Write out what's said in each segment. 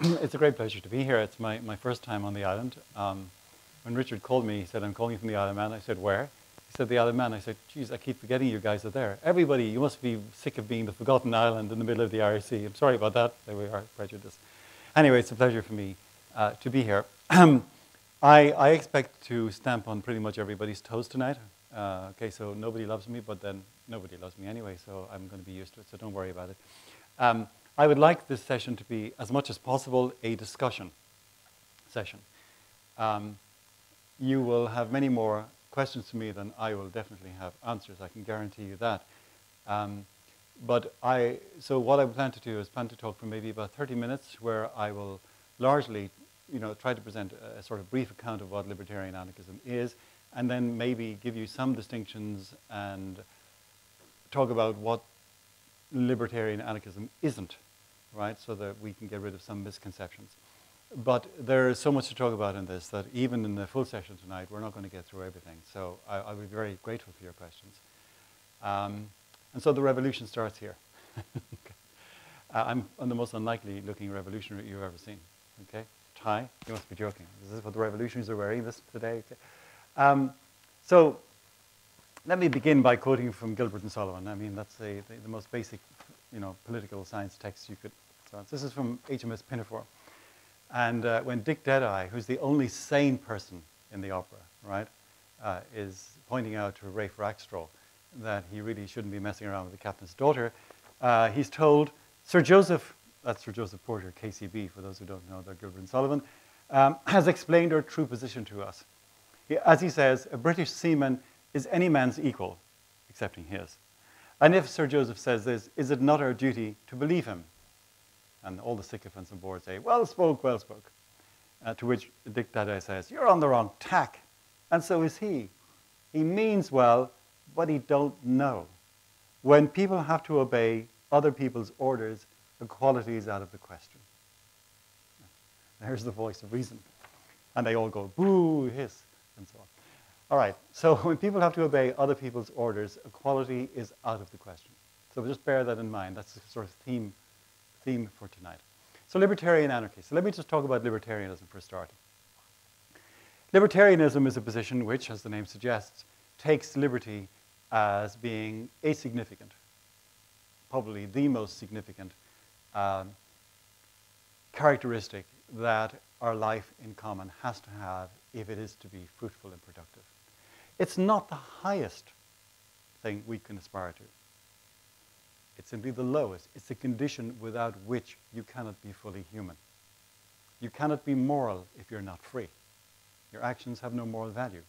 It's a great pleasure to be here. It's my first time on the island. When Richard called me, he said, I'm calling from the Isle of Man. I said, where? He said, the Isle of Man. I said, geez, I keep forgetting you guys are there. Everybody, you must be sick of being the forgotten island in the middle of the RC. I'm sorry about that. There we are, prejudice. Anyway, it's a pleasure for me to be here. I expect to stamp on pretty much everybody's toes tonight. Okay, so nobody loves me, but then nobody loves me anyway, so I'm going to be used to it, so don't worry about it. I would like this session to be, as much as possible, a discussion session. You will have many more questions to me than I will definitely have answers. I can guarantee you that. So what I plan to do is plan to talk for maybe about 30 minutes, where I will largely, try to present a sort of brief account of what libertarian anarchism is, and then maybe give you some distinctions and talk about what libertarian anarchism isn't, right? So that we can get rid of some misconceptions. But there is so much to talk about in this that even in the full session tonight, we're not going to get through everything. So I'll be very grateful for your questions. And so the revolution starts here. Okay. I'm the most unlikely looking revolutionary you've ever seen. Okay, tie? You must be joking. Is this what the revolutionaries are wearing this today? Okay. So let me begin by quoting from Gilbert and Sullivan. I mean, that's the most basic, political science text you could. So this is from HMS Pinafore. And when Dick Deadeye, who's the only sane person in the opera, right, is pointing out to Rafe Rackstraw that he really shouldn't be messing around with the captain's daughter, he's told, Sir Joseph, that's Sir Joseph Porter, KCB, for those who don't know, they're Gilbert and Sullivan, has explained our true position to us. As he says, a British seaman is any man's equal, excepting his. And if Sir Joseph says this, is it not our duty to believe him? And all the sycophants on board say, well spoke, well spoke. To which Dick Deadeye says, you're on the wrong tack. And so is he. He means well, but he don't know. When people have to obey other people's orders, equality is out of the question. There's the voice of reason. And they all go, boo, hiss, and so on. All right, so when people have to obey other people's orders, equality is out of the question. So just bear that in mind. That's the sort of theme for tonight. So libertarian anarchy. So let me just talk about libertarianism for a start. Libertarianism is a position which, as the name suggests, takes liberty as being asignificant, probably the most significant characteristic that our life in common has to have if it is to be fruitful and productive. It's not the highest thing we can aspire to. It's simply the lowest. It's a condition without which you cannot be fully human. You cannot be moral if you're not free. Your actions have no moral value,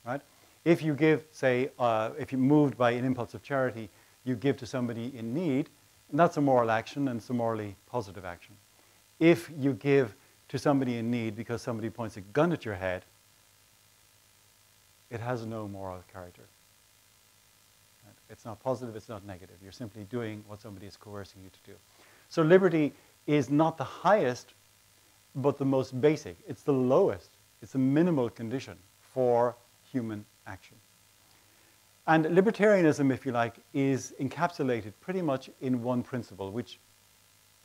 right? If you give, say, if you're moved by an impulse of charity, you give to somebody in need, and that's a moral action, and it's a morally positive action. If you give to somebody in need because somebody points a gun at your head, it has no moral character. It's not positive, it's not negative. You're simply doing what somebody is coercing you to do. So liberty is not the highest, but the most basic. It's the lowest. It's a minimal condition for human action. And libertarianism, if you like, is encapsulated pretty much in one principle, which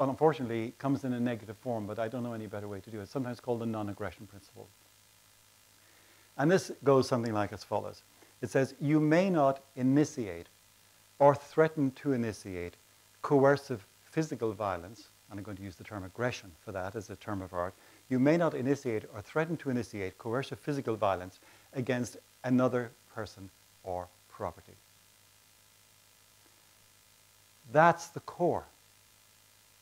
unfortunately comes in a negative form, but I don't know any better way to do it. It's sometimes called the non-aggression principle. And this goes something like as follows. It says, you may not initiate or threaten to initiate coercive physical violence, and I'm going to use the term aggression for that as a term of art. You may not initiate or threaten to initiate coercive physical violence against another person or property. That's the core.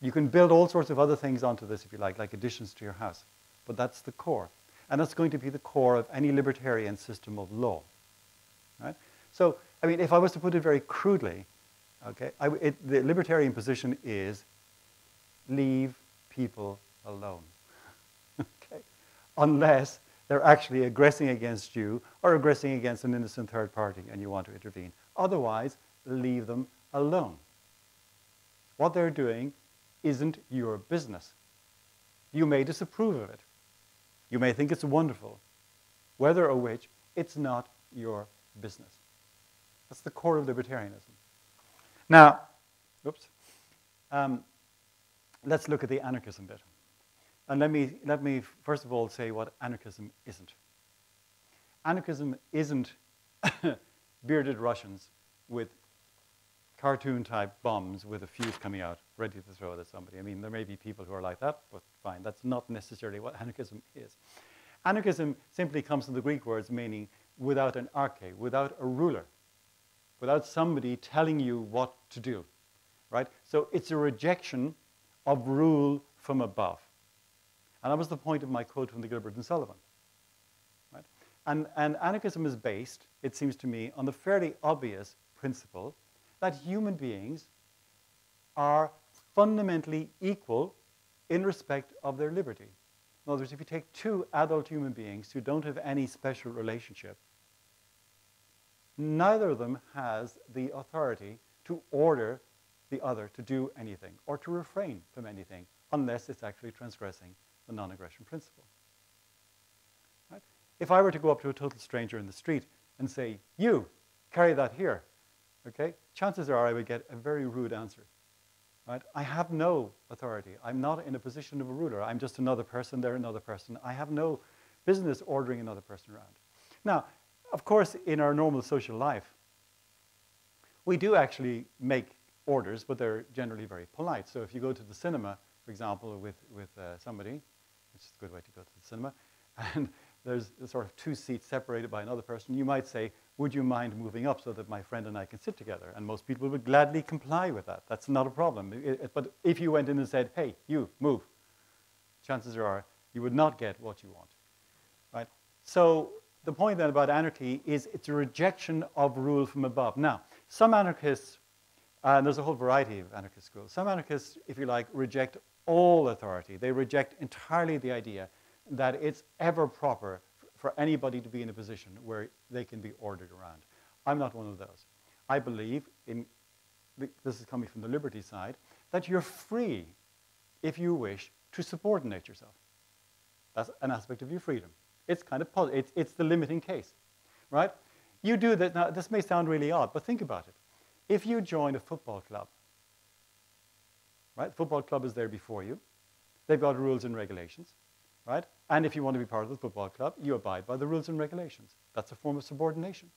You can build all sorts of other things onto this, if you like additions to your house, but that's the core. And that's going to be the core of any libertarian system of law. Right? So, I mean, if I was to put it very crudely, okay, the libertarian position is leave people alone, okay, unless they're actually aggressing against you or aggressing against an innocent third party and you want to intervene. Otherwise, leave them alone. What they're doing isn't your business. You may disapprove of it. You may think it's wonderful. Whether or which, it's not your business. That's the core of libertarianism. Now, let's look at the anarchism bit. And let me first of all say what anarchism isn't. Anarchism isn't bearded Russians with cartoon-type bombs with a fuse coming out, ready to throw it at somebody. I mean, there may be people who are like that, but fine. That's not necessarily what anarchism is. Anarchism simply comes from the Greek words meaning without an arche, without a ruler, without somebody telling you what to do, right? So it's a rejection of rule from above. And that was the point of my quote from the Gilbert and Sullivan. Right? And anarchism is based, it seems to me, on the fairly obvious principle that human beings are fundamentally equal in respect of their liberty. In other words, if you take two adult human beings who don't have any special relationship, neither of them has the authority to order the other to do anything or to refrain from anything unless it's actually transgressing the non-aggression principle. Right? If I were to go up to a total stranger in the street and say, you, carry that here, okay, chances are I would get a very rude answer. Right? I have no authority. I'm not in a position of a ruler. I'm just another person, they're another person. I have no business ordering another person around. Now, of course, in our normal social life, we do actually make orders, but they're generally very polite. So if you go to the cinema, for example, with somebody, which is a good way to go to the cinema, and there's sort of two seats separated by another person, you might say, would you mind moving up so that my friend and I can sit together? And most people would gladly comply with that. That's not a problem. But if you went in and said, hey, you, move, chances are you would not get what you want. Right? So the point then about anarchy is it's a rejection of rule from above. Now, some anarchists, and there's a whole variety of anarchist schools, some anarchists, if you like, reject all authority. They reject entirely the idea that it's ever proper for anybody to be in a position where they can be ordered around. I'm not one of those. I believe, this is coming from the liberty side, that you're free, if you wish, to subordinate yourself. That's an aspect of your freedom. It's kind of positive. It's the limiting case, right? You do that. Now, this may sound really odd, but think about it. If you join a football club, right? The football club is there before you. They've got rules and regulations, right? And if you want to be part of the football club, you abide by the rules and regulations. That's a form of subordination.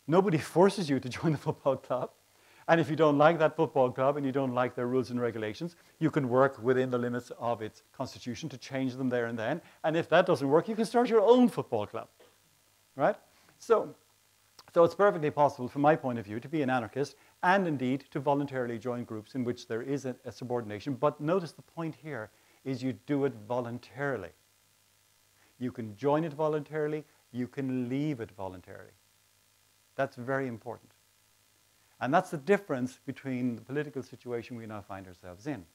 Nobody forces you to join the football club. And if you don't like that football club and you don't like their rules and regulations, you can work within the limits of its constitution to change them there and then. And if that doesn't work, you can start your own football club, right? So it's perfectly possible, from my point of view, to be an anarchist and indeed to voluntarily join groups in which there is a subordination. But notice the point here is you do it voluntarily. You can join it voluntarily. You can leave it voluntarily. That's very important. And that's the difference between the political situation we now find ourselves in.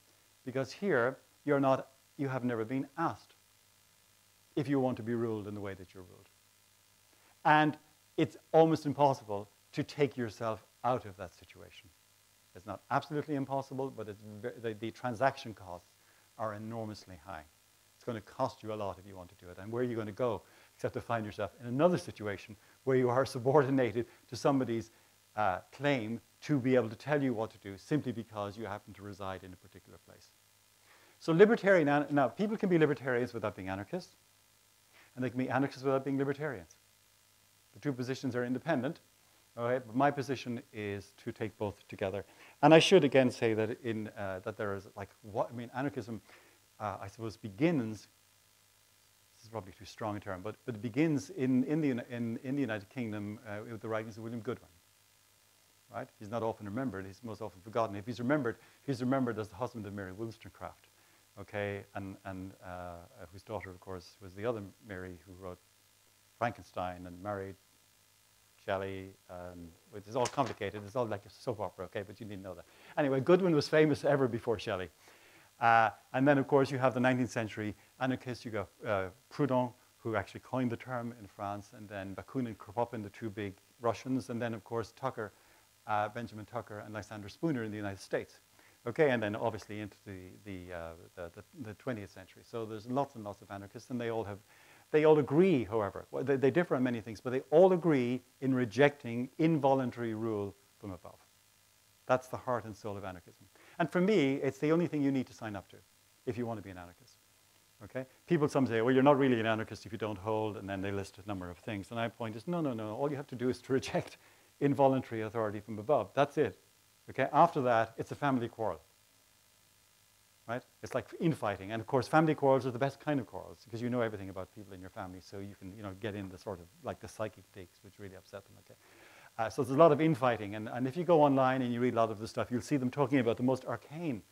Because here, you have never been asked if you want to be ruled in the way that you're ruled. And it's almost impossible to take yourself out of that situation. It's not absolutely impossible, but the transaction costs are enormously high. It's going to cost you a lot if you want to do it. And where are you going to go except to find yourself in another situation where you are subordinated to somebody's claim to be able to tell you what to do simply because you happen to reside in a particular place. So libertarian, now people can be libertarians without being anarchists, and they can be anarchists without being libertarians. The two positions are independent, all right, but my position is to take both together. And I should again say that that there is anarchism, I suppose, begins. This is probably too strong a term, but it begins in the United Kingdom with the writings of William Goodwin. Right? He's not often remembered. He's most often forgotten. If he's remembered as the husband of Mary Wollstonecraft, okay, and whose daughter, of course, was the other Mary who wrote Frankenstein and married Shelley. It's all complicated. It's all like a soap opera, okay, but you didn't know that. Anyway, Goodwin was famous ever before Shelley. And then, of course, you have the 19th century anarchists. You got Proudhon, who actually coined the term in France, and then Bakunin, Kropotkin, the two big Russians, and then, of course, Tucker, Benjamin Tucker and Lysander Spooner in the United States. Okay, and then obviously into the 20th century. So there's lots and lots of anarchists, and they all agree, however. Well, they differ on many things, but they all agree in rejecting involuntary rule from above. That's the heart and soul of anarchism. And for me, it's the only thing you need to sign up to if you want to be an anarchist. Okay? People some say, well, you're not really an anarchist if you don't hold, and then they list a number of things. And my point is, no, no, no. All you have to do is to reject involuntary authority from above. That's it. Okay? After that, it's a family quarrel. Right? It's like infighting. And of course, family quarrels are the best kind of quarrels because you know everything about people in your family, so you can, get in the sort of, like the psychic digs, which really upset them. Okay? So there's a lot of infighting. And if you go online and you read a lot of this stuff, you'll see them talking about the most arcane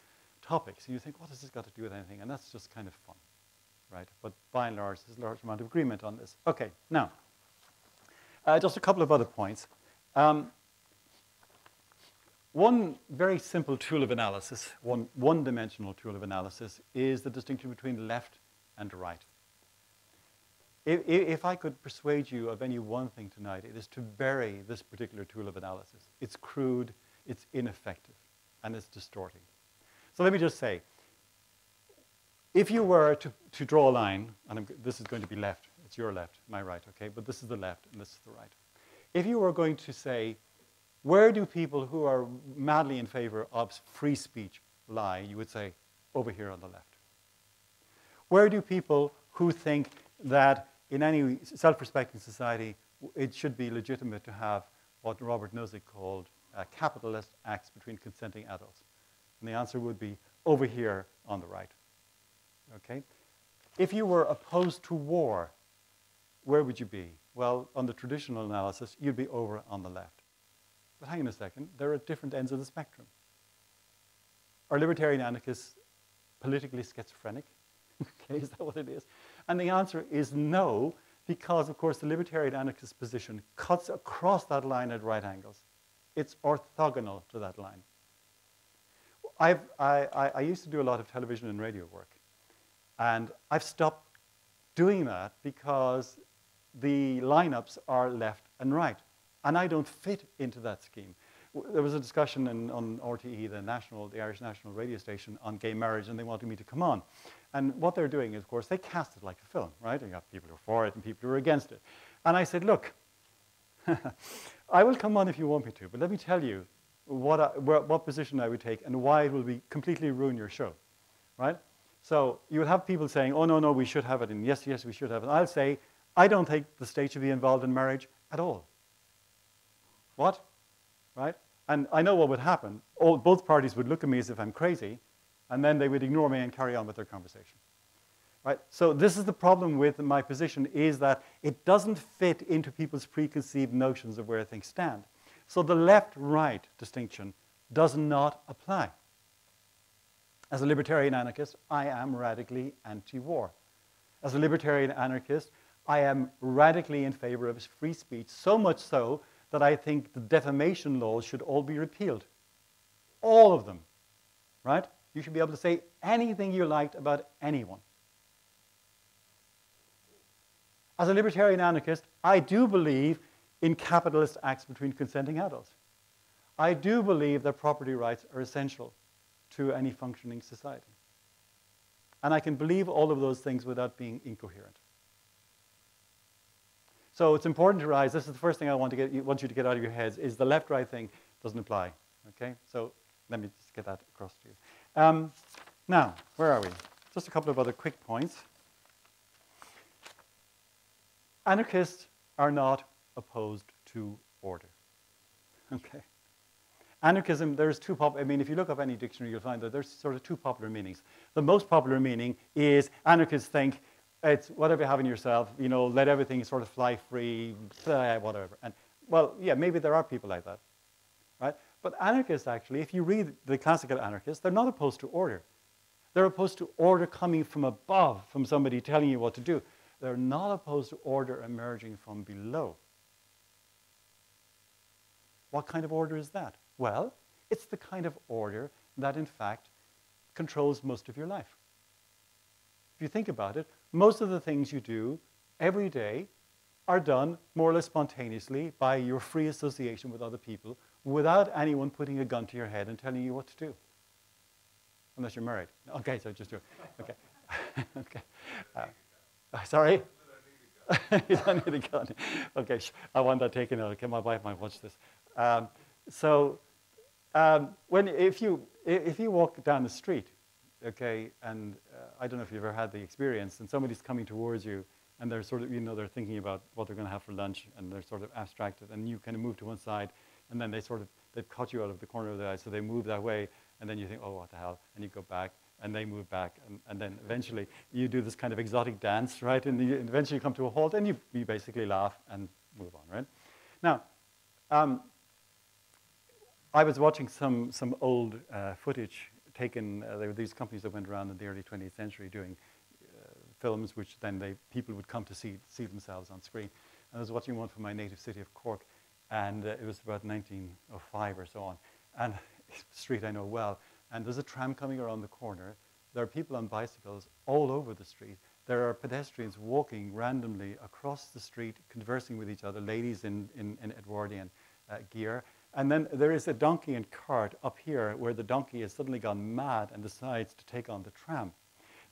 topics. And you think, what has this got to do with anything? And that's just kind of fun. Right? But by and large, there's a large amount of agreement on this. Okay, now, just a couple of other points. One very simple tool of analysis, one-dimensional tool of analysis, is the distinction between left and right. If I could persuade you of any one thing tonight, it is to bury this particular tool of analysis. It's crude, it's ineffective, and it's distorting. So let me just say, if you were to draw a line, and this is going to be left, it's your left, my right, okay? But this is the left and this is the right. If you were going to say, where do people who are madly in favor of free speech lie? You would say, over here on the left. Where do people who think that in any self-respecting society it should be legitimate to have what Robert Nozick called capitalist acts between consenting adults? And the answer would be over here on the right. Okay? If you were opposed to war, where would you be? Well, on the traditional analysis, you'd be over on the left. But hang on a second, they're at different ends of the spectrum. Are libertarian anarchists politically schizophrenic? Okay, is that what it is? And the answer is no, because, of course, the libertarian anarchist position cuts across that line at right angles. It's orthogonal to that line. I used to do a lot of television and radio work. And I've stopped doing that because the lineups are left and right. And I don't fit into that scheme. There was a discussion on RTE, the Irish National Radio Station, on gay marriage, and they wanted me to come on. And what they're doing is, of course, they cast it like a film, right? You got people who are for it and people who are against it. And I said, look, I will come on if you want me to, but let me tell you what position I would take and why it will completely ruin your show, right? So you will have people saying, oh, no, no, we should have it, and yes, yes, we should have it. I'll say, I don't think the state should be involved in marriage at all. What? Right? And I know what would happen. Both parties would look at me as if I'm crazy, and then they would ignore me and carry on with their conversation. Right? So this is the problem with my position, is that it doesn't fit into people's preconceived notions of where things stand. So the left-right distinction does not apply. As a libertarian anarchist, I am radically anti-war. As a libertarian anarchist, I am radically in favor of free speech, so much so that I think the defamation laws should all be repealed. All of them, right? You should be able to say anything you liked about anyone. As a libertarian anarchist, I do believe in capitalist acts between consenting adults. I do believe that property rights are essential to any functioning society. And I can believe all of those things without being incoherent. So it's important to realize, this is the first thing I want you to get out of your heads, is the left-right thing doesn't apply. Okay? So let me just get that across to you. Now, where are we? Just a couple of other quick points. Anarchists are not opposed to order. Okay? Anarchism, there's two popular, I mean, if you look up any dictionary, you'll find that there's sort of two popular meanings. The most popular meaning is anarchists think it's whatever you have in yourself, you know, let everything sort of fly free, whatever. And, well, yeah, maybe there are people like that, right? But anarchists, actually, if you read the classical anarchists, they're not opposed to order. They're opposed to order coming from above, from somebody telling you what to do. They're not opposed to order emerging from below. What kind of order is that? Well, it's the kind of order that, in fact, controls most of your life. If you think about it, most of the things you do every day are done more or less spontaneously by your free association with other people without anyone putting a gun to your head and telling you what to do. Unless you're married. Okay, so just do it. Okay. Okay. Sorry? You don't need a gun. Okay, I want that taken out. Okay, my wife might watch this. So if you walk down the street, okay, and I don't know if you've ever had the experience, and somebody's coming towards you, and they're sort of, they're thinking about what they're going to have for lunch, and they're sort of abstracted, and you kind of move to one side, and then they've cut you out of the corner of the eye, so they move that way, and then you think, oh, what the hell, and you go back, and they move back, and then eventually you do this kind of exotic dance, right, and you eventually come to a halt, and you basically laugh and move on, right? Now, I was watching some old footage taken. There were these companies that went around in the early 20th century doing films, which then people would come to see themselves on screen. And I was watching one from my native city of Cork, and it was about 1905 or so on. And it's a street I know well. And there's a tram coming around the corner. There are people on bicycles all over the street. There are pedestrians walking randomly across the street, conversing with each other, ladies in Edwardian gear. And then there is a donkey and cart up here where the donkey has suddenly gone mad and decides to take on the tram.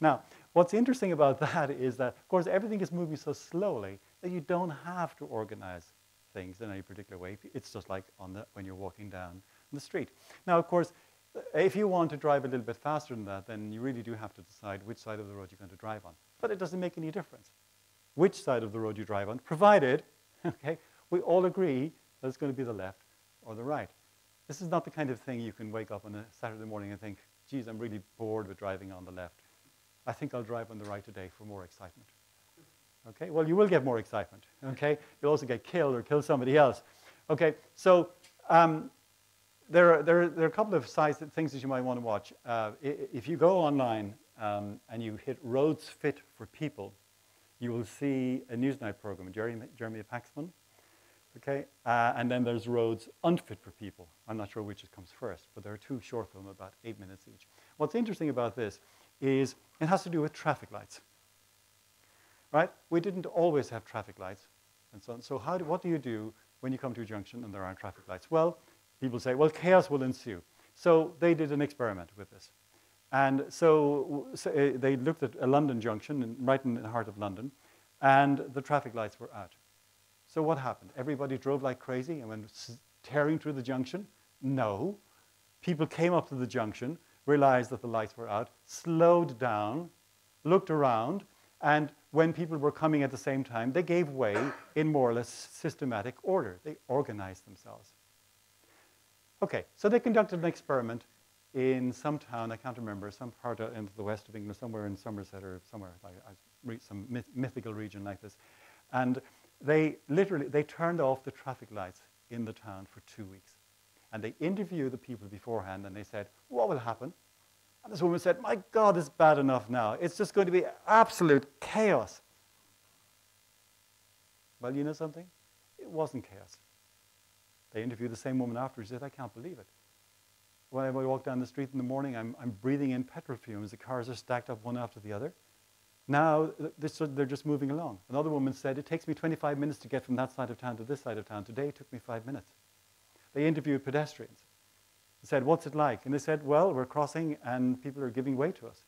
Now, what's interesting about that is that, of course, everything is moving so slowly that you don't have to organize things in any particular way. It's just like when you're walking down the street. Now, of course, if you want to drive a little bit faster than that, then you really do have to decide which side of the road you're going to drive on. But it doesn't make any difference which side of the road you drive on, provided, okay, we all agree that it's going to be the left or the right. This is not the kind of thing you can wake up on a Saturday morning and think, geez, I'm really bored with driving on the left. I think I'll drive on the right today for more excitement. Okay, well, you will get more excitement, okay? You'll also get killed or kill somebody else. Okay, so there are a couple of things that you might want to watch. If you go online and you hit Roads Fit for People, you will see a Newsnight program, Jeremy Paxman. Okay, and then there's Roads Unfit for People. I'm not sure which comes first, but there are two short films, about 8 minutes each. What's interesting about this is it has to do with traffic lights, right? We didn't always have traffic lights, and so on. So what do you do when you come to a junction and there aren't traffic lights? Well, people say, well, chaos will ensue. So they did an experiment with this. And so they looked at a London junction, right in the heart of London, and the traffic lights were out. So what happened? Everybody drove like crazy and went tearing through the junction? No. People came up to the junction, realized that the lights were out, slowed down, looked around, and when people were coming at the same time, they gave way in more or less systematic order. They organized themselves. Okay, so they conducted an experiment in some town, I can't remember, some part in the west of England, somewhere in Somerset or somewhere, like some mythical region like this. And they turned off the traffic lights in the town for 2 weeks. And they interviewed the people beforehand, and they said, what will happen? And this woman said, my God, it's bad enough now. It's just going to be absolute chaos. Well, you know something? It wasn't chaos. They interviewed the same woman afterwards. She said, I can't believe it. When I walk down the street in the morning, I'm breathing in petrol fumes. The cars are stacked up one after the other. Now, they're just moving along. Another woman said, it takes me 25 minutes to get from that side of town to this side of town. Today, it took me 5 minutes. They interviewed pedestrians. They said, what's it like? And they said, well, we're crossing, and people are giving way to us.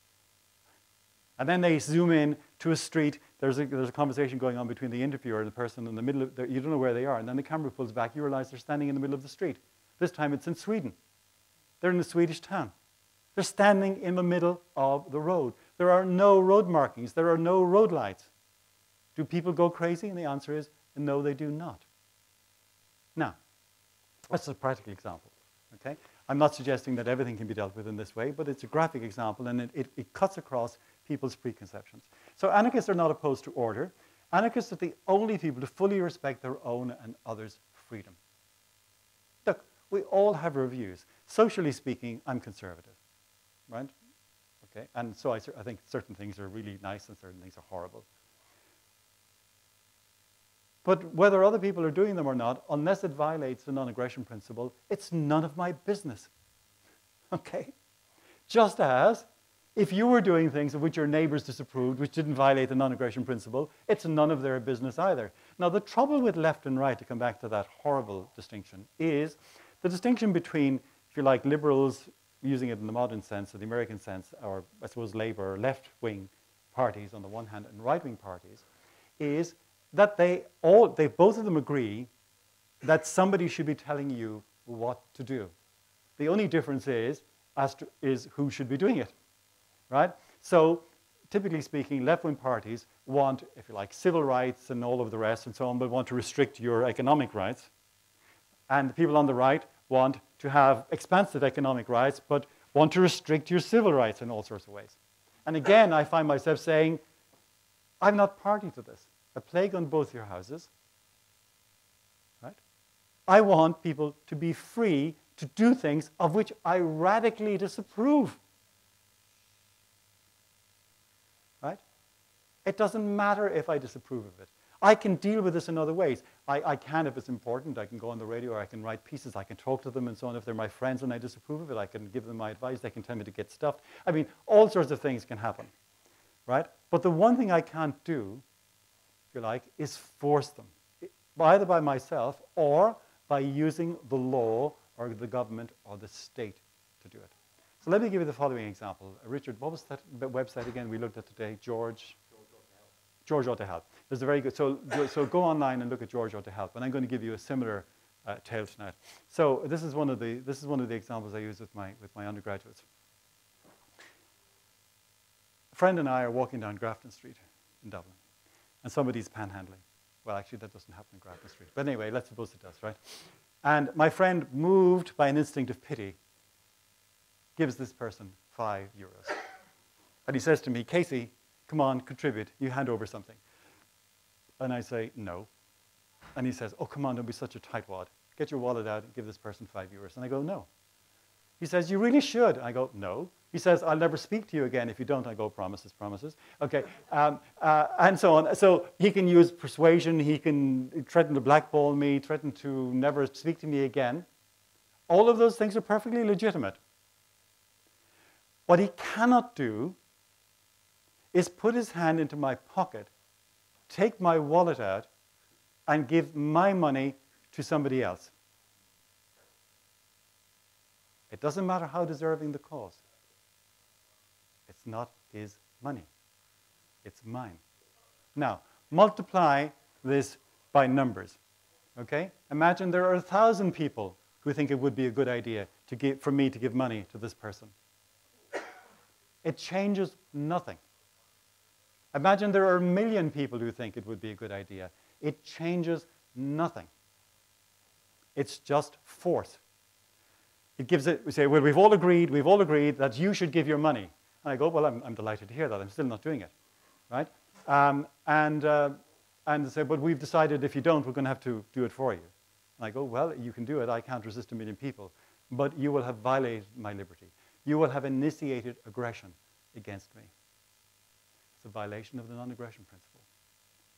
And then they zoom in to a street. There's a conversation going on between the interviewer and the person in the middle of you don't know where they are. And then the camera pulls back. You realize they're standing in the middle of the street. This time, it's in Sweden. They're in a Swedish town. They're standing in the middle of the road. There are no road markings. There are no road lights. Do people go crazy? And the answer is, no, they do not. Now, that's a practical example. Okay? I'm not suggesting that everything can be dealt with in this way, but it's a graphic example, and it cuts across people's preconceptions. So anarchists are not opposed to order. Anarchists are the only people to fully respect their own and others' freedom. Look, we all have our views. Socially speaking, I'm conservative, right? Okay, and so I think certain things are really nice and certain things are horrible. But whether other people are doing them or not, unless it violates the non-aggression principle, it's none of my business. Okay? Just as if you were doing things of which your neighbors disapproved, which didn't violate the non-aggression principle, it's none of their business either. Now, the trouble with left and right, to come back to that horrible distinction, is the distinction between, if you like, liberals, using it in the modern sense, or the American sense, or I suppose Labour, or left-wing parties on the one hand, and right-wing parties, is that they both of them agree that somebody should be telling you what to do. The only difference is who should be doing it, right? So typically speaking, left-wing parties want, if you like, civil rights and all of the rest and so on, but want to restrict your economic rights. And the people on the right want to have expansive economic rights, but want to restrict your civil rights in all sorts of ways. And again, I find myself saying, I'm not party to this. A plague on both your houses, right? I want people to be free to do things of which I radically disapprove. Right? It doesn't matter if I disapprove of it. I can deal with this in other ways. I can, if it's important, I can go on the radio, or I can write pieces, I can talk to them and so on. If they're my friends and I disapprove of it, I can give them my advice, they can tell me to get stuffed. I mean, all sorts of things can happen, right? But the one thing I can't do, if you like, is force them, either by myself or by using the law or the government or the state to do it. So let me give you the following example. Richard, what was that website again we looked at today? George Ought to Help. There's a very good, so go online and look at George Ought to Help. And I'm going to give you a similar tale tonight. So this is one of the examples I use with my undergraduates. A friend and I are walking down Grafton Street in Dublin, and somebody's panhandling. Well, actually, that doesn't happen in Grafton Street. But anyway, let's suppose it does, right? And my friend, moved by an instinct of pity, gives this person €5. And he says to me, Casey, come on, contribute. You hand over something. And I say, no. And he says, oh, come on, don't be such a tightwad. Get your wallet out and give this person €5. And I go, no. He says, you really should. I go, no. He says, I'll never speak to you again if you don't. I go, promises, promises. Okay, and so on. So he can use persuasion. He can threaten to blackball me, threaten to never speak to me again. All of those things are perfectly legitimate. What he cannot do is put his hand into my pocket, take my wallet out, and give my money to somebody else. It doesn't matter how deserving the cause. It's not his money. It's mine. Now, multiply this by numbers. Okay? Imagine there are 1,000 people who think it would be a good idea for me to give money to this person. It changes nothing. Imagine there are 1 million people who think it would be a good idea. It changes nothing. It's just force. It gives it, we say, well, we've all agreed that you should give your money. And I go, well, I'm delighted to hear that. I'm still not doing it, right? And they say, but we've decided if you don't, we're going to have to do it for you. And I go, well, you can do it. I can't resist 1 million people. But you will have violated my liberty. You will have initiated aggression against me. It's a violation of the non-aggression principle.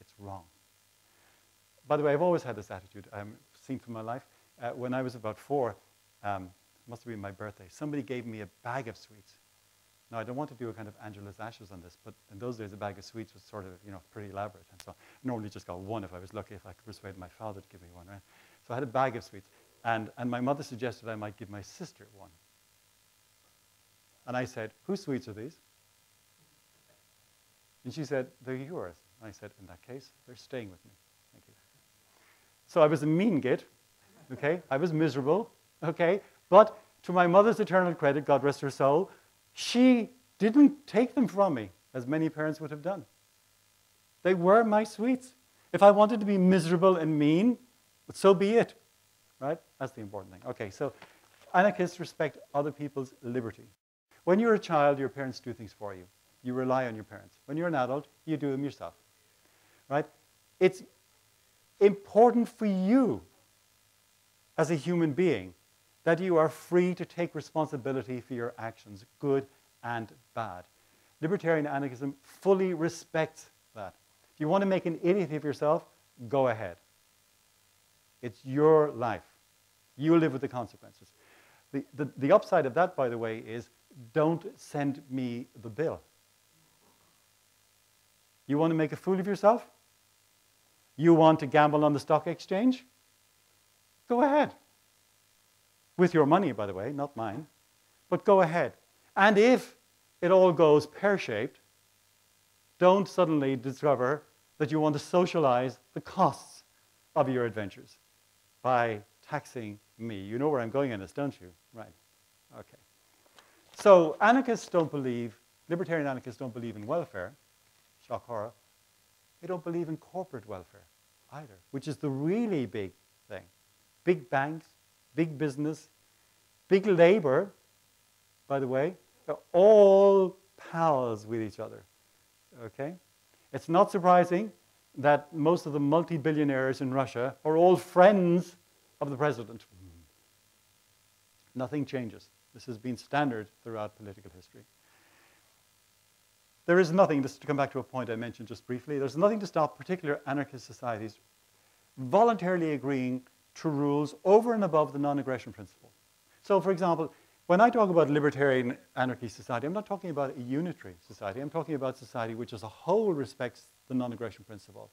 It's wrong. By the way, I've always had this attitude. Seen from my life. When I was about 4, must have been my birthday, somebody gave me a bag of sweets. Now, I don't want to do a kind of Angela's Ashes on this, but in those days, a bag of sweets was sort of, pretty elaborate. And so I normally just got one if I was lucky, if I could persuade my father to give me one, right? So I had a bag of sweets. And my mother suggested I might give my sister one. And I said, whose sweets are these? And she said, they're yours. And I said, in that case, they're staying with me. Thank you. So I was a mean git, okay? I was miserable, okay? But to my mother's eternal credit, God rest her soul, she didn't take them from me, as many parents would have done. They were my sweets. If I wanted to be miserable and mean, so be it, right? That's the important thing. Okay, so anarchists respect other people's liberty. When you're a child, your parents do things for you. You rely on your parents. When you're an adult, you do them yourself, right? It's important for you as a human being that you are free to take responsibility for your actions, good and bad. Libertarian anarchism fully respects that. If you want to make an idiot of yourself, go ahead. It's your life. You live with the consequences. The upside of that, by the way, is don't send me the bill. You want to make a fool of yourself? You want to gamble on the stock exchange? Go ahead. With your money, by the way, not mine. But go ahead. And if it all goes pear-shaped, don't suddenly discover that you want to socialize the costs of your adventures by taxing me. You know where I'm going in this, don't you? Right. Okay. So anarchists don't believe, libertarian anarchists don't believe in welfare. Shock horror. They don't believe in corporate welfare either, which is the really big thing. Big banks, big business, big labor, by the way, they're all pals with each other. Okay? It's not surprising that most of the multi-billionaires in Russia are all friends of the president. Nothing changes. This has been standard throughout political history. There is nothing, just to come back to a point I mentioned just briefly, there's nothing to stop particular anarchist societies voluntarily agreeing to rules over and above the non-aggression principle. So, for example, when I talk about libertarian anarchy society, I'm not talking about a unitary society. I'm talking about society which as a whole respects the non-aggression principle.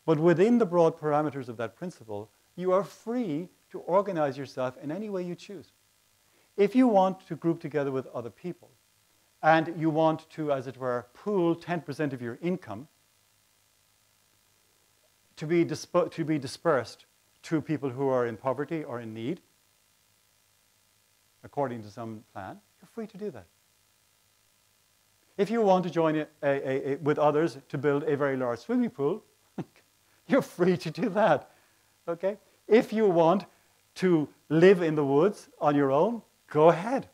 But within the broad parameters of that principle, you are free to organize yourself in any way you choose. If you want to group together with other people, and you want to, as it were, pool 10% of your income to be dispersed to people who are in poverty or in need, according to some plan, you're free to do that. If you want to join with others to build a very large swimming pool, you're free to do that. Okay? If you want to live in the woods on your own, go ahead.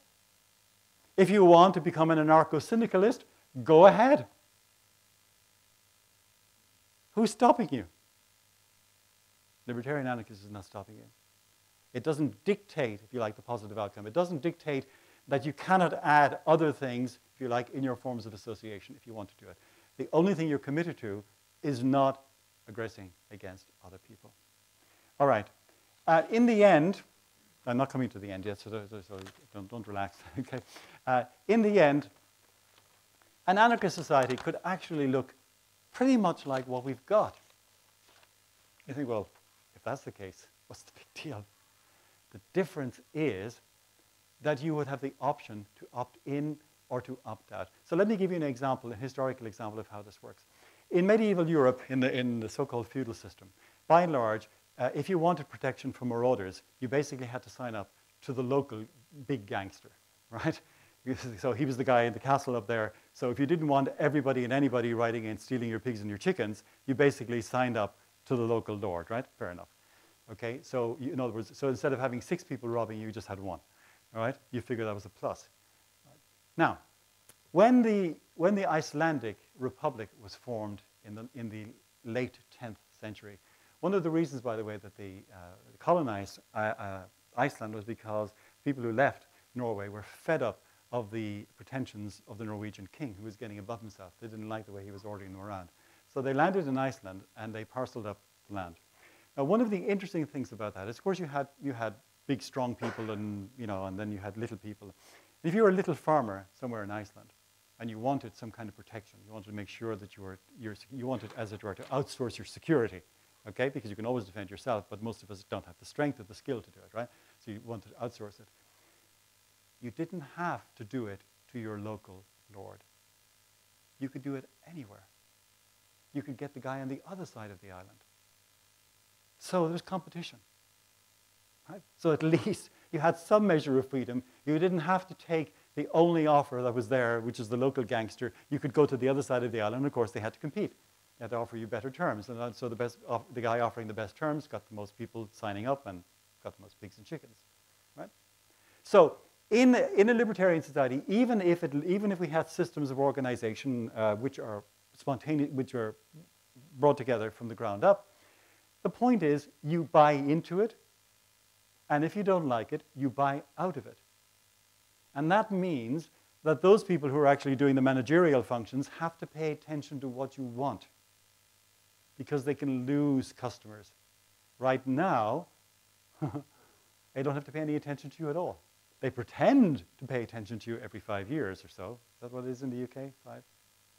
If you want to become an anarcho-syndicalist, go ahead. Who's stopping you? Libertarian anarchism is not stopping you. It doesn't dictate, if you like, the positive outcome. It doesn't dictate that you cannot add other things, if you like, in your forms of association if you want to do it. The only thing you're committed to is not aggressing against other people. All right. In the end, I'm not coming to the end yet, so don't relax. Okay. In the end, an anarchist society could actually look pretty much like what we've got. You think, well, if that's the case, what's the big deal? The difference is that you would have the option to opt in or to opt out. So let me give you an example, a historical example of how this works. In medieval Europe, in the so-called feudal system, by and large, if you wanted protection from marauders, you basically had to sign up to the local big gangster, right? So he was the guy in the castle up there. So if you didn't want everybody and anybody riding in stealing your pigs and your chickens, you basically signed up to the local lord, right? Fair enough. Okay, so in other words, so instead of having 6 people robbing you, you just had 1. All right, you figure that was a plus. Right. Now, when the Icelandic Republic was formed in the late 10th century, one of the reasons, by the way, that they colonized Iceland was because people who left Norway were fed up of the pretensions of the Norwegian king, who was getting above himself. They didn't like the way he was ordering them around. So they landed in Iceland, and they parceled up the land. Now, one of the interesting things about that is, of course, you had big, strong people, and then you had little people. If you were a little farmer somewhere in Iceland, and you wanted some kind of protection, you wanted to make sure that you wanted, as it were, to outsource your security. Okay, because you can always defend yourself, but most of us don't have the strength or the skill to do it, right? So you wanted to outsource it. You didn't have to do it to your local lord. You could do it anywhere. You could get the guy on the other side of the island. So there's competition, right? So at least you had some measure of freedom. You didn't have to take the only offer that was there, which is the local gangster. You could go to the other side of the island. Of course, they had to compete. They had to offer you better terms. And so the guy offering the best terms got the most people signing up and got the most pigs and chickens, right? So in a libertarian society, even if we had systems of organization which are spontaneous, which are brought together from the ground up, the point is you buy into it, and if you don't like it, you buy out of it. And that means that those people who are actually doing the managerial functions have to pay attention to what you want, because they can lose customers. Right now, they don't have to pay any attention to you at all. They pretend to pay attention to you every 5 years or so. Is that what it is in the UK? 5?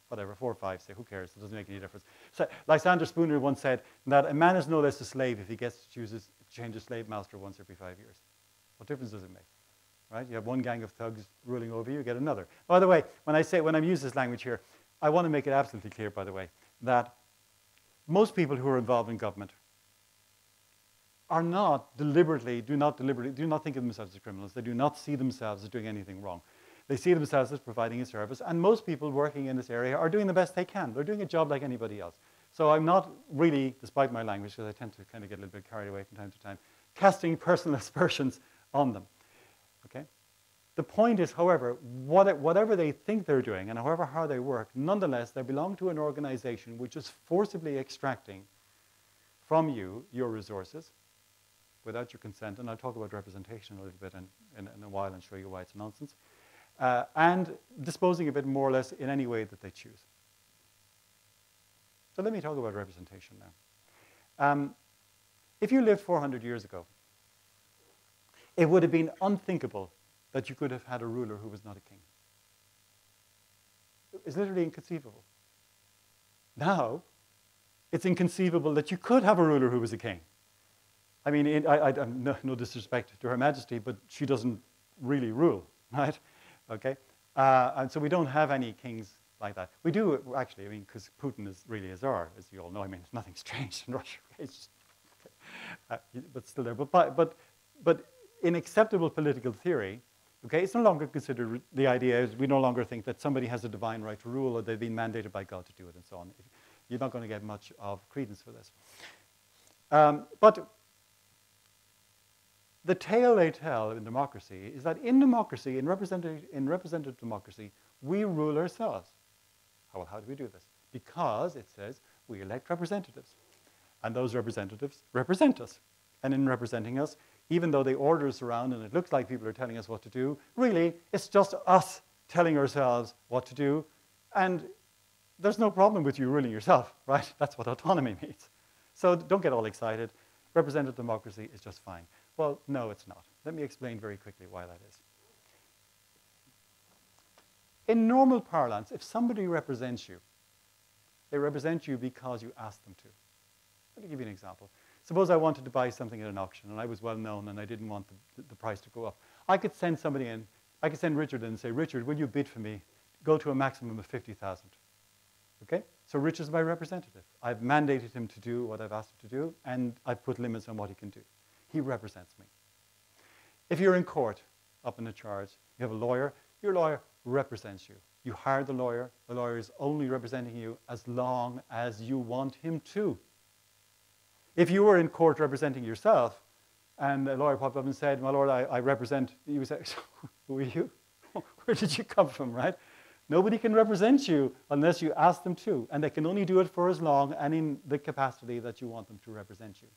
Whatever, 4 or 5, say, who cares? It doesn't make any difference. So, Lysander Spooner once said that a man is no less a slave if he gets to change his slave master once every 5 years. What difference does it make? Right? You have one gang of thugs ruling over you, you get another. By the way, when I use this language here, I want to make it absolutely clear, by the way, that most people who are involved in government are not deliberately, do not think of themselves as criminals. They do not see themselves as doing anything wrong. They see themselves as providing a service, and most people working in this area are doing the best they can. They're doing a job like anybody else. So I'm not really, despite my language, because I tend to kind of get a little bit carried away from time to time, casting personal aspersions on them. Okay? The point is, however, whatever they think they're doing and however hard they work, nonetheless, they belong to an organization which is forcibly extracting from you your resources without your consent. And I'll talk about representation a little bit in a while and show you why it's nonsense. And disposing of it more or less in any way that they choose. So let me talk about representation now. If you lived 400 years ago, it would have been unthinkable that you could have had a ruler who was not a king. It's literally inconceivable. Now, it's inconceivable that you could have a ruler who was a king. I mean, no disrespect to Her Majesty, but she doesn't really rule, right? Okay? And so we don't have any kings like that. We do, actually, I mean, because Putin is really a czar, as you all know. I mean, nothing's changed in Russia. It's just, but still there. But in acceptable political theory, okay, it's no longer considered, the idea is we no longer think that somebody has a divine right to rule or they've been mandated by God to do it and so on. You're not going to get much of credence for this. But the tale they tell in democracy is that in democracy, in representative democracy, we rule ourselves. Well, how do we do this? Because it says we elect representatives. And those representatives represent us. And in representing us, even though they order us around and it looks like people are telling us what to do, really, it's just us telling ourselves what to do. And there's no problem with you ruling yourself, right? That's what autonomy means. So don't get all excited. Representative democracy is just fine. Well, no, it's not. Let me explain very quickly why that is. In normal parlance, if somebody represents you, they represent you because you asked them to. Let me give you an example. Suppose I wanted to buy something at an auction and I was well known and I didn't want the price to go up. I could send somebody in, I could send Richard in and say, Richard, will you bid for me? Go to a maximum of 50,000. Okay? So Rich is my representative. I've mandated him to do what I've asked him to do, and I've put limits on what he can do. He represents me. If you're in court, up in a charge, you have a lawyer, your lawyer represents you. You hire the lawyer is only representing you as long as you want him to. If you were in court representing yourself, and a lawyer popped up and said, my lord, I represent, you would say, who are you? Where did you come from, right? Nobody can represent you unless you ask them to, and they can only do it for as long and in the capacity that you want them to represent you.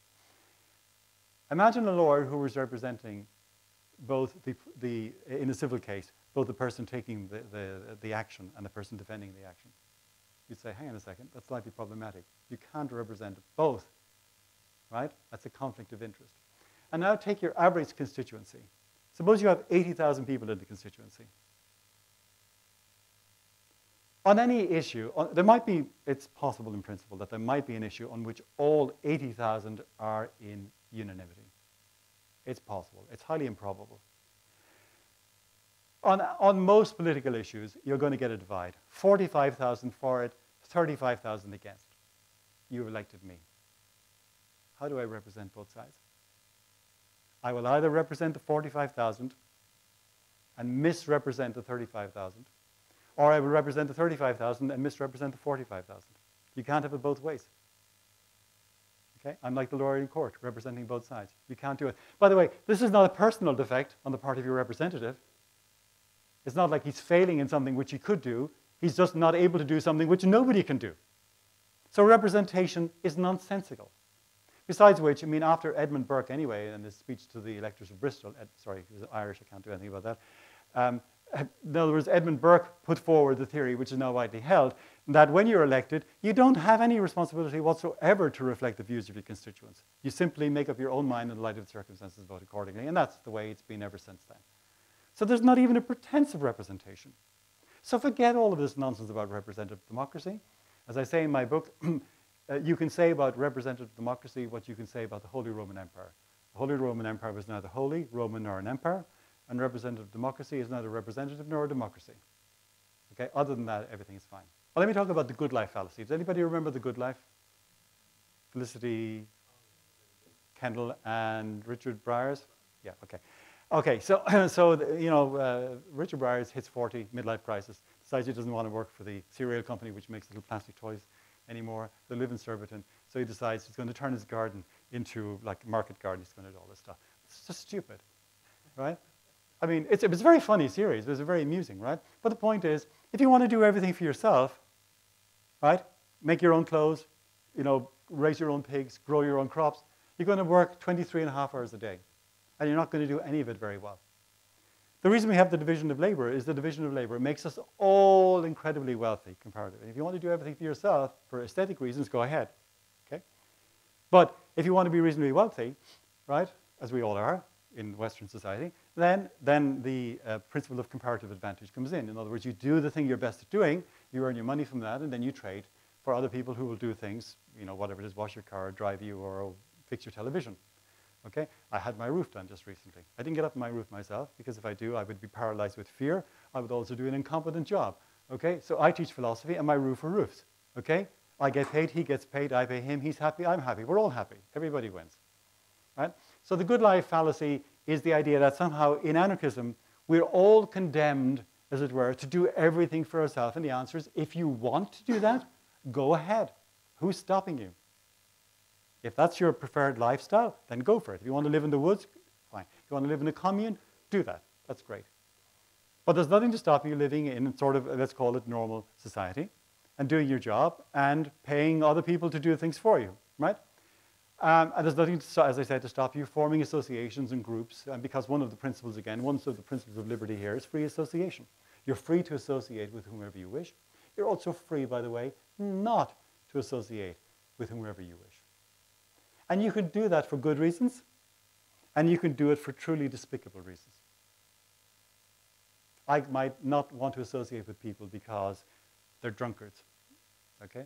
Imagine a lawyer who was representing both in a civil case, both the person taking the action and the person defending the action. You'd say, hang on a second, that's slightly problematic. You can't represent both, right? That's a conflict of interest. And now take your average constituency. Suppose you have 80,000 people in the constituency. On any issue, it's possible in principle that there might be an issue on which all 80,000 are in unanimity. It's possible. It's highly improbable. On most political issues, you're going to get a divide. 45,000 for it, 35,000 against. You've elected me. How do I represent both sides? I will either represent the 45,000 and misrepresent the 35,000, or I will represent the 35,000 and misrepresent the 45,000. You can't have it both ways. Okay? I'm like the lawyer in court, representing both sides. You can't do it. By the way, this is not a personal defect on the part of your representative. It's not like he's failing in something which he could do. He's just not able to do something which nobody can do. So representation is nonsensical. Besides which, I mean, after Edmund Burke anyway, in his speech to the electors of Bristol, sorry, he was Irish, I can't do anything about that. In other words, Edmund Burke put forward the theory, which is now widely held, that when you're elected, you don't have any responsibility whatsoever to reflect the views of your constituents. You simply make up your own mind in the light of the circumstances, vote accordingly, and that's the way it's been ever since then. So there's not even a pretense of representation. So forget all of this nonsense about representative democracy. As I say in my book, you can say about representative democracy what you can say about the Holy Roman Empire. The Holy Roman Empire was neither holy, Roman, nor an empire, and representative democracy is neither representative nor a democracy. Okay? Other than that, everything is fine. Well, let me talk about the good life fallacy. Does anybody remember the good life? Felicity Kendall and Richard Briers. Yeah, okay. Okay, so, Richard Briers hits 40, midlife crisis, decides he doesn't want to work for the cereal company which makes little plastic toys anymore. They live in Surbiton, so he decides he's going to turn his garden into like a market garden. He's going to do all this stuff. It's just stupid, right? I mean, it was a very funny series. It was very amusing, right? But the point is, if you want to do everything for yourself, right, make your own clothes, raise your own pigs, grow your own crops, you're going to work 23 and a half hours a day. And you're not going to do any of it very well. The reason we have the division of labor is the division of labor makes us all incredibly wealthy comparatively. If you want to do everything for yourself for aesthetic reasons, go ahead. Okay? But if you want to be reasonably wealthy, right, as we all are in Western society, then the principle of comparative advantage comes in. In other words, you do the thing you're best at doing, you earn your money from that, and then you trade for other people who will do things, whatever it is, wash your car, drive you, or fix your television. Okay? I had my roof done just recently. I didn't get up on my roof myself, because if I do, I would be paralyzed with fear. I would also do an incompetent job. Okay? So I teach philosophy, and my roofer roofs. Okay? I get paid, he gets paid, I pay him, he's happy, I'm happy. We're all happy. Everybody wins. Right? So the good life fallacy is the idea that somehow in anarchism, we're all condemned, as it were, to do everything for ourselves. And the answer is, if you want to do that, go ahead. Who's stopping you? If that's your preferred lifestyle, then go for it. If you want to live in the woods, fine. If you want to live in a commune, do that. That's great. But there's nothing to stop you living in sort of, let's call it, normal society and doing your job and paying other people to do things for you, right? And there's nothing, as I said, to stop you forming associations and groups. And because one of the principles, again, one of the principles of liberty here is free association. You're free to associate with whomever you wish. You're also free, by the way, not to associate with whomever you wish. And you can do that for good reasons, and you can do it for truly despicable reasons. I might not want to associate with people because they're drunkards, okay?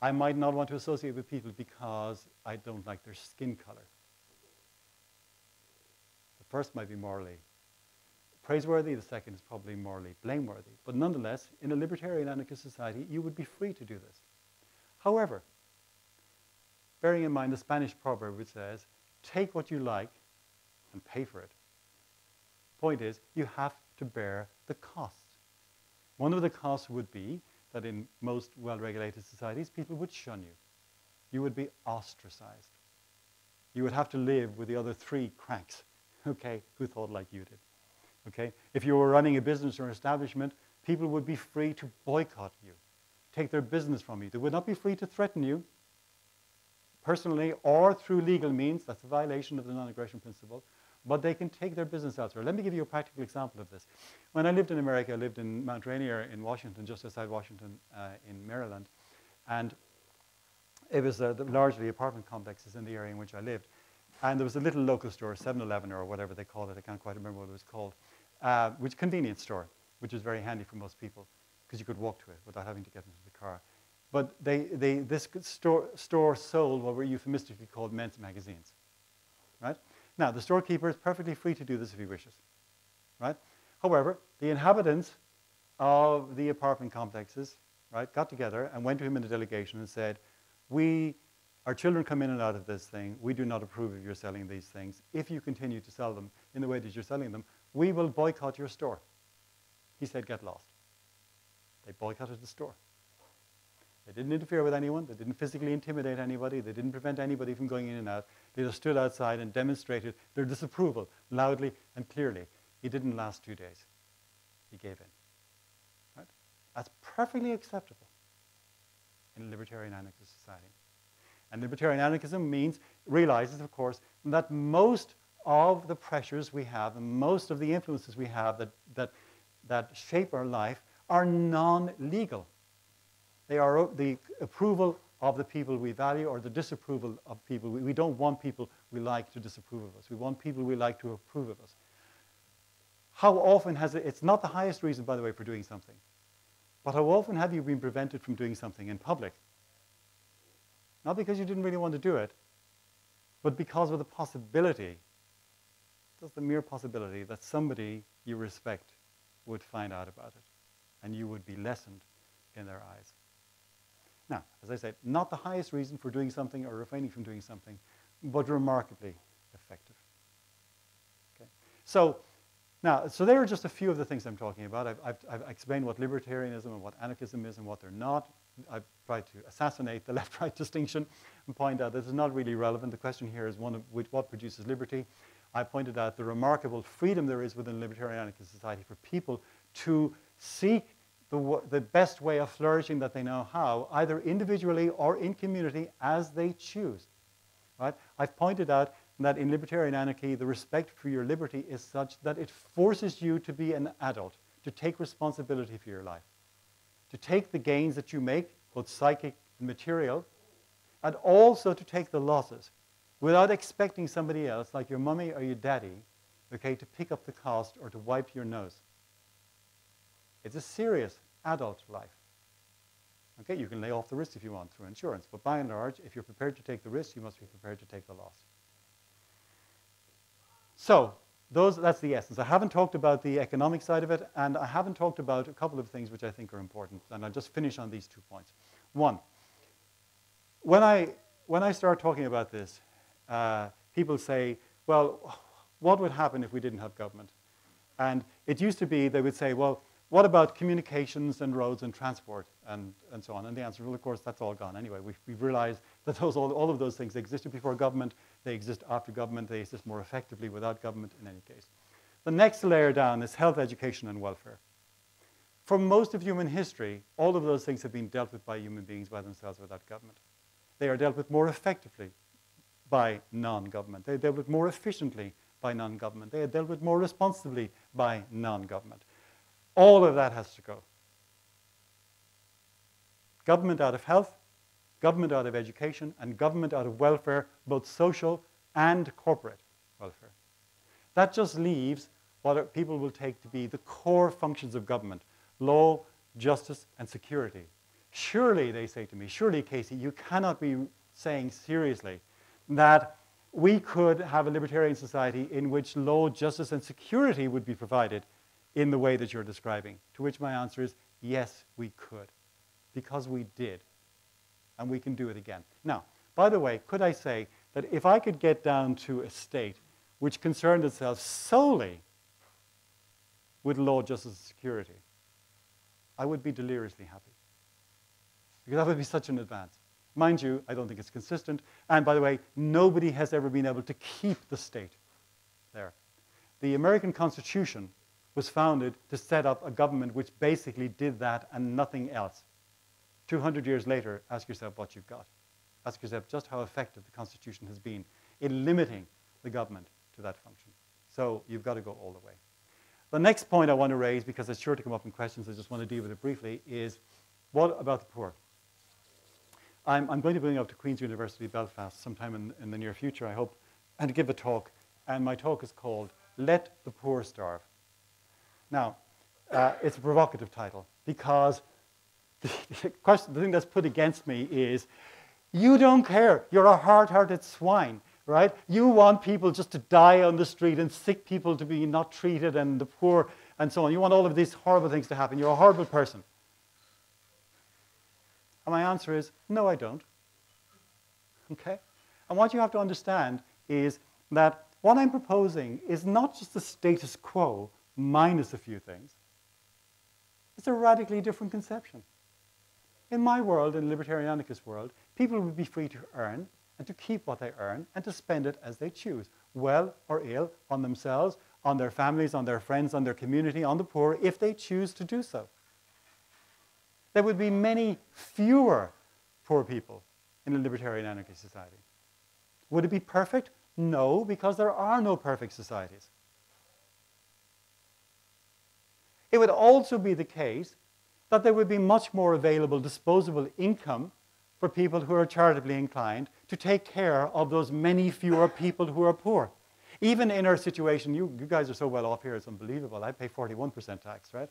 I might not want to associate with people because I don't like their skin color. The first might be morally praiseworthy, the second is probably morally blameworthy. But nonetheless, in a libertarian anarchist society, you would be free to do this. However, bearing in mind the Spanish proverb which says, take what you like and pay for it. Point is, you have to bear the costs. One of the costs would be that in most well-regulated societies, people would shun you. You would be ostracized. You would have to live with the other 3 cranks, okay, who thought like you did. Okay? If you were running a business or an establishment, people would be free to boycott you, take their business from you. They would not be free to threaten you, personally or through legal means. That's a violation of the non-aggression principle. But they can take their business elsewhere. Let me give you a practical example of this. When I lived in America, I lived in Mount Rainier in Washington, just outside Washington in Maryland. And it was largely apartment complexes in the area in which I lived. And there was a little local store, 7-Eleven or whatever they called it. I can't quite remember what it was called. Which convenience store, which is very handy for most people because you could walk to it without having to get into the car. But this store sold what were euphemistically called men's magazines, right? Now, the storekeeper is perfectly free to do this if he wishes, right? However, the inhabitants of the apartment complexes, right, got together and went to him in a delegation and said, our children come in and out of this thing. We do not approve of your selling these things. If you continue to sell them in the way that you're selling them, we will boycott your store. He said, get lost. They boycotted the store. They didn't interfere with anyone. They didn't physically intimidate anybody. They didn't prevent anybody from going in and out. They just stood outside and demonstrated their disapproval loudly and clearly. It didn't last 2 days. He gave in. Right? That's perfectly acceptable in a libertarian anarchist society. And libertarian anarchism realizes, of course, that most of the pressures we have and most of the influences we have that shape our life are non-legal. They are the approval of the people we value or the disapproval of people. We don't want people we like to disapprove of us. We want people we like to approve of us. How often it's not the highest reason, by the way, for doing something. But how often have you been prevented from doing something in public? Not because you didn't really want to do it, but because of the possibility, just the mere possibility that somebody you respect would find out about it and you would be lessened in their eyes. Now, as I said, not the highest reason for doing something or refraining from doing something, but remarkably effective. Okay? So there are just a few of the things I'm talking about. I've explained what libertarianism and what anarchism is and what they're not. I've tried to assassinate the left-right distinction and point out that it's not really relevant. The question here is one of what produces liberty. I pointed out the remarkable freedom there is within libertarian anarchist society for people to seek the best way of flourishing that they know how, either individually or in community as they choose. Right? I've pointed out that in libertarian anarchy, the respect for your liberty is such that it forces you to be an adult, to take responsibility for your life, to take the gains that you make, both psychic and material, and also to take the losses without expecting somebody else, like your mummy or your daddy, okay, to pick up the cost or to wipe your nose. It's a serious adult life. Okay, you can lay off the risk if you want through insurance, but by and large, if you're prepared to take the risk, you must be prepared to take the loss. So, that's the essence. I haven't talked about the economic side of it, and I haven't talked about a couple of things which I think are important, and I'll just finish on these 2 points. One, when I start talking about this, people say, well, what would happen if we didn't have government? And it used to be they would say, well, what about communications and roads and transport and so on? And the answer, well, of course, that's all gone anyway. We've realized that all of those things existed before government. They exist after government. They exist more effectively without government in any case. The next layer down is health, education, and welfare. For most of human history, all of those things have been dealt with by human beings by themselves without government. They are dealt with more effectively by non-government. They are dealt with more efficiently by non-government. They are dealt with more responsibly by non-government. All of that has to go. Government out of health, government out of education, and government out of welfare, both social and corporate welfare. That just leaves what people will take to be the core functions of government: law, justice, and security. Surely, they say to me, surely, Casey, you cannot be saying seriously that we could have a libertarian society in which law, justice, and security would be provided in the way that you're describing. To which my answer is, yes, we could, because we did, and we can do it again. Now, by the way, could I say that if I could get down to a state which concerned itself solely with law, justice, and security, I would be deliriously happy, because that would be such an advance. Mind you, I don't think it's consistent, and by the way, nobody has ever been able to keep the state there. The American Constitution was founded to set up a government which basically did that and nothing else. 200 years later, ask yourself what you've got. Ask yourself just how effective the Constitution has been in limiting the government to that function. So you've got to go all the way. The next point I want to raise, because it's sure to come up in questions, I just want to deal with it briefly, is what about the poor? I'm going to be going up to Queen's University, Belfast, sometime in the near future, I hope, and to give a talk. And my talk is called Let the Poor Starve. Now, it's a provocative title, because the thing that's put against me is, you don't care. You're a hard-hearted swine, right? You want people just to die on the street and sick people to be not treated and the poor and so on. You want all of these horrible things to happen. You're a horrible person. And my answer is, no, I don't. Okay? And what you have to understand is that what I'm proposing is not just the status quo minus a few things. It's a radically different conception. In my world, in the libertarian anarchist world, people would be free to earn and to keep what they earn and to spend it as they choose, well or ill, on themselves, on their families, on their friends, on their community, on the poor, if they choose to do so. There would be many fewer poor people in a libertarian anarchist society. Would it be perfect? No, because there are no perfect societies. It would also be the case that there would be much more available disposable income for people who are charitably inclined to take care of those many fewer people who are poor. Even in our situation, you guys are so well off here, it's unbelievable. I pay 41% tax, right?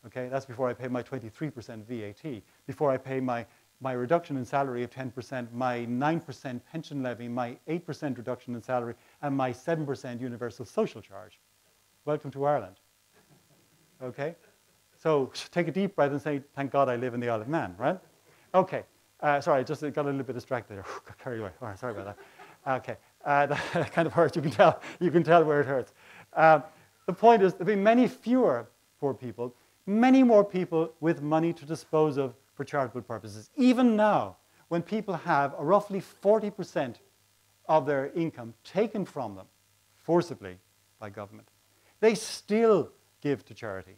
Okay, that's before I pay my 23% VAT, before I pay my reduction in salary of 10%, my 9% pension levy, my 8% reduction in salary, and my 7% universal social charge. Welcome to Ireland. Okay? So take a deep breath and say, thank God I live in the Isle of Man, right? Okay. Sorry, I just got a little bit distracted there. Got carried away. All right, sorry about Okay, that kind of hurts. You can tell where it hurts. The point is, there'll be many fewer poor people, many more people with money to dispose of for charitable purposes. Even now, when people have roughly 40% of their income taken from them forcibly by government, they still give to charity.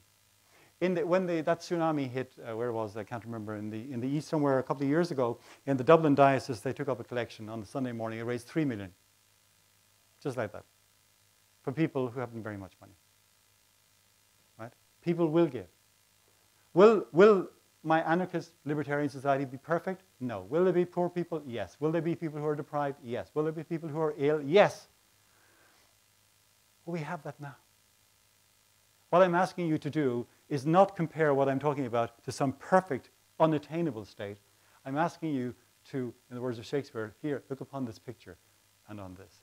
When that tsunami hit, where it was, I can't remember, in the east somewhere a couple of years ago, in the Dublin diocese, they took up a collection on the Sunday morning. It raised 3 million, just like that, for people who haven't very much money. Right? People will give. Will my anarchist libertarian society be perfect? No. Will there be poor people? Yes. Will there be people who are deprived? Yes. Will there be people who are ill? Yes. Well, we have that now. What I'm asking you to do is not compare what I'm talking about to some perfect, unattainable state. I'm asking you to, in the words of Shakespeare, here, look upon this picture and on this.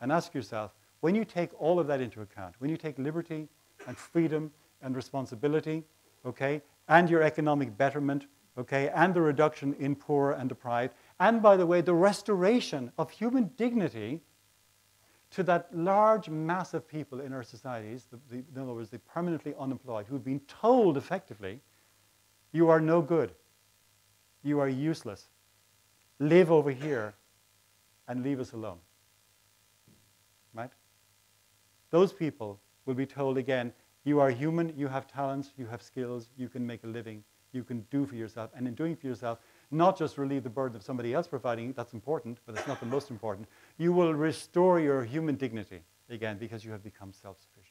And ask yourself, when you take all of that into account, when you take liberty and freedom and responsibility, okay, and your economic betterment, okay, and the reduction in poor and deprived, and by the way, the restoration of human dignity to that large mass of people in our societies, in other words, the permanently unemployed, who've been told effectively, you are no good, you are useless, live over here and leave us alone. Right? Those people will be told again, you are human, you have talents, you have skills, you can make a living, you can do for yourself, and in doing for yourself, not just relieve the burden of somebody else providing, that's important, but it's not the most important. You will restore your human dignity, again, because you have become self-sufficient.